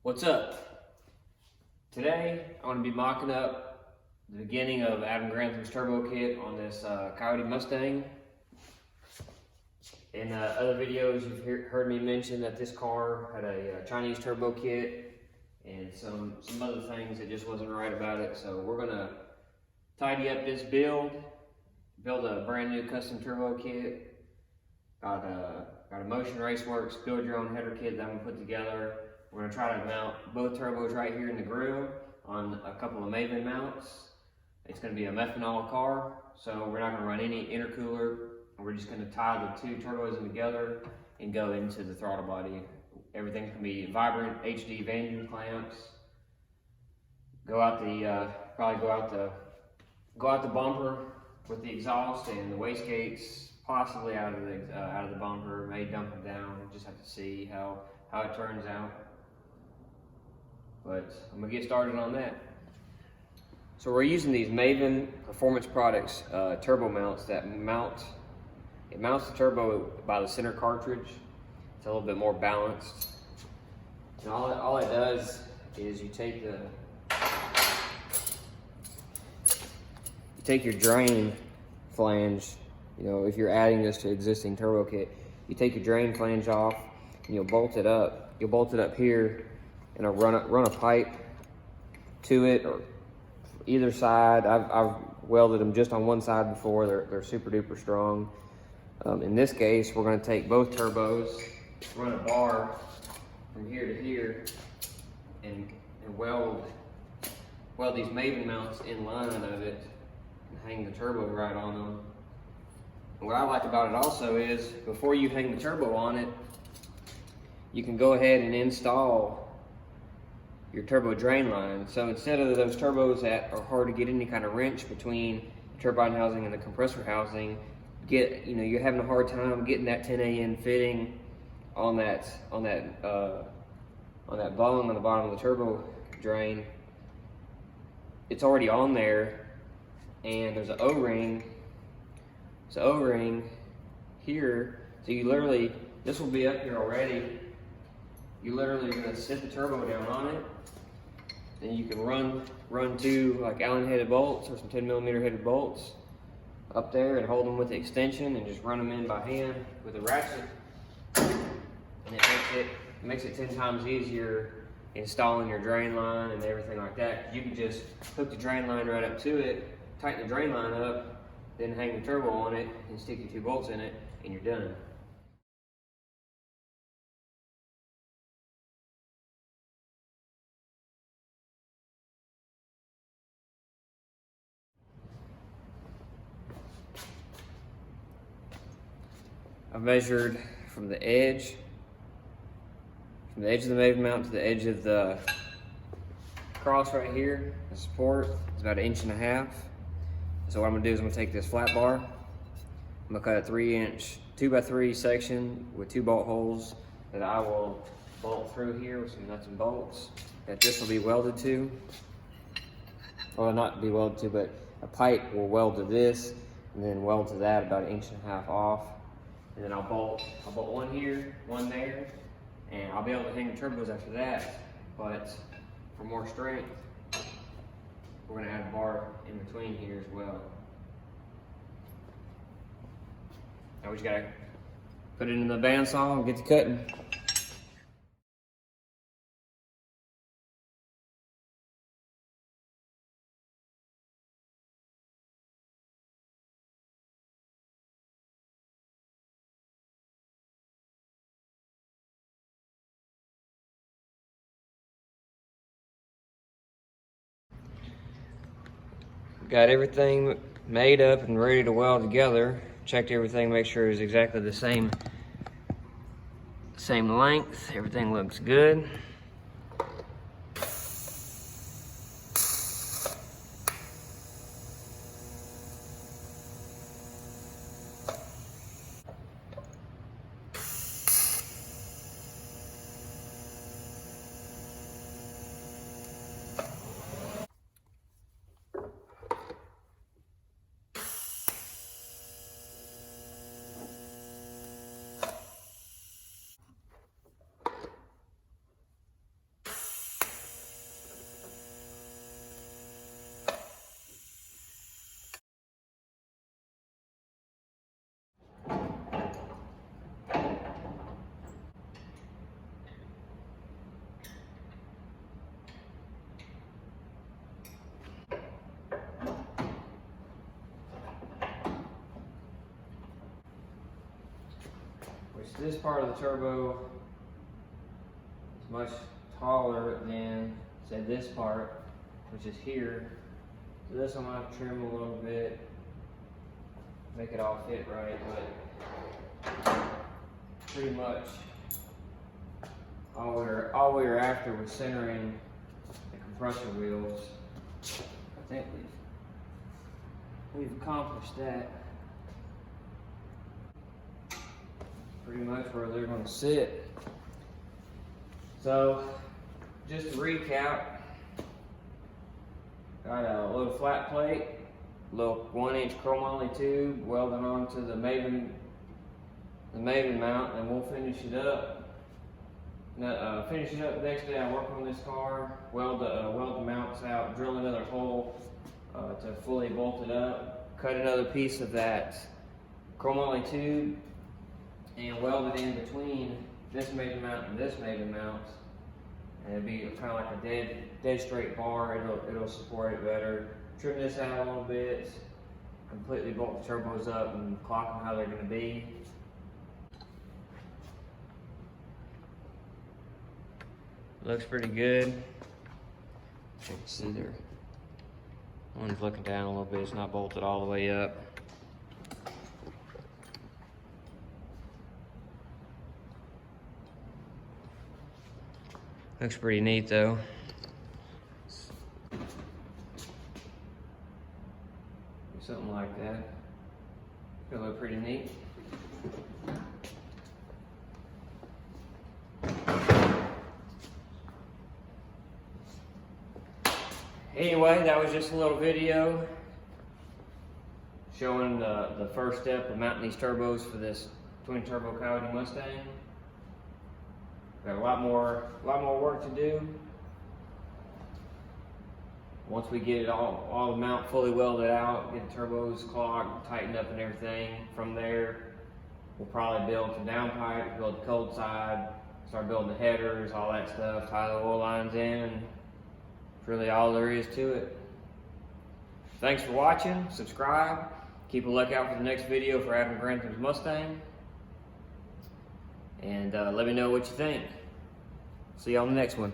What's up? Today I'm going to be mocking up the beginning of Adam Grantham's turbo kit on this Coyote Mustang. In other videos you've heard me mention that this car had a Chinese turbo kit and some other things that just wasn't right about it. So we're going to tidy up this build a brand new custom turbo kit. Got a Motion Raceworks build your own header kit that I'm going to put together. We're going to try to mount both turbos right here in the grill on a couple of Maven mounts. It's going to be a methanol car, so we're not going to run any intercooler. We're just going to tie the two turbos in together and go into the throttle body. Everything's going to be vibrant HD Van clamps. Probably go out the bumper with the exhaust and the wastegates possibly out of the bumper. May dump them down. Just have to see how it turns out. But I'm gonna get started on that. So we're using these Maven Performance Products turbo mounts that mounts the turbo by the center cartridge. It's a little bit more balanced. And all it does is you take your drain flange. You know, if you're adding this to existing turbo kit, you take your drain flange off and you'll bolt it up. You'll bolt it up here and I'll run a pipe to it or either side. I've welded them just on one side before. They're super duper strong. In this case, we're going to take both turbos, run a bar from here to here, and weld these Maven mounts in line of it and hang the turbo right on them. And what I like about it also is before you hang the turbo on it, you can go ahead and install your turbo drain line. So instead of those turbos that are hard to get any kind of wrench between the turbine housing and the compressor housing, you're having a hard time getting that 10AN fitting on that bung on the bottom of the turbo drain. It's already on there, and there's an O-ring. It's an O-ring here, so this will be up here already. You literally are going to sit the turbo down on it, then you can run two like Allen headed bolts or some 10mm headed bolts up there and hold them with the extension and just run them in by hand with a ratchet. And it makes it 10 times easier installing your drain line and everything like that. You can just hook the drain line right up to it, tighten the drain line up, then hang the turbo on it and stick your two bolts in it, and you're done. I measured from the edge of the Maven mount to the edge of the cross right here, the support, is about 1.5 inches. So what I'm gonna do is I'm gonna take this flat bar, I'm gonna cut a 3-inch 2x3 section with 2 bolt holes that I will bolt through here with some nuts and bolts that this will be welded to. Well, not be welded to, but a pipe will weld to this and then weld to that about 1.5 inches off. And then I'll bolt one here, one there, and I'll be able to hang the turbos after that. But for more strength, we're gonna add a bar in between here as well. Now we just gotta put it in the bandsaw and get to cutting. Got everything made up and ready to weld together. Checked everything, make sure it's exactly the same length. Everything looks good. this part of the turbo is much taller than, say, this part, which is here. So this I'm gonna trim a little bit, make it all fit right, but pretty much all we were after was centering the compressor wheels. I think we've accomplished that. Pretty much where they're going to sit. So, just to recap, got a little flat plate, little 1-inch chromoly tube welded onto the Maven mount, and we'll finish it up. Finish it up the next day. I work on this car, weld the mounts out, drill another hole to fully bolt it up, cut another piece of that chromoly tube, and weld it in between this Maven mount and this Maven mount. And it'll be kind of like a dead straight bar. It'll support it better. Trim this out a little bit, completely bolt the turbos up and clock them how they're going to be. Looks pretty good. You can see there. One's looking down a little bit. It's not bolted all the way up. Looks pretty neat though. Something like that. It'll look pretty neat. Anyway, that was just a little video showing the first step of mounting these turbos for this twin turbo Coyote Mustang. Got a lot more work to do. Once we get it all the mount fully welded out, get the turbos clocked, tightened up and everything, from there we'll probably build the downpipe, build the cold side, start building the headers, all that stuff, tie the oil lines in, and that's really all there is to it. Thanks for watching, subscribe, keep a lookout for the next video for Adam Grantham's Mustang, and let me know what you think. See you on the next one.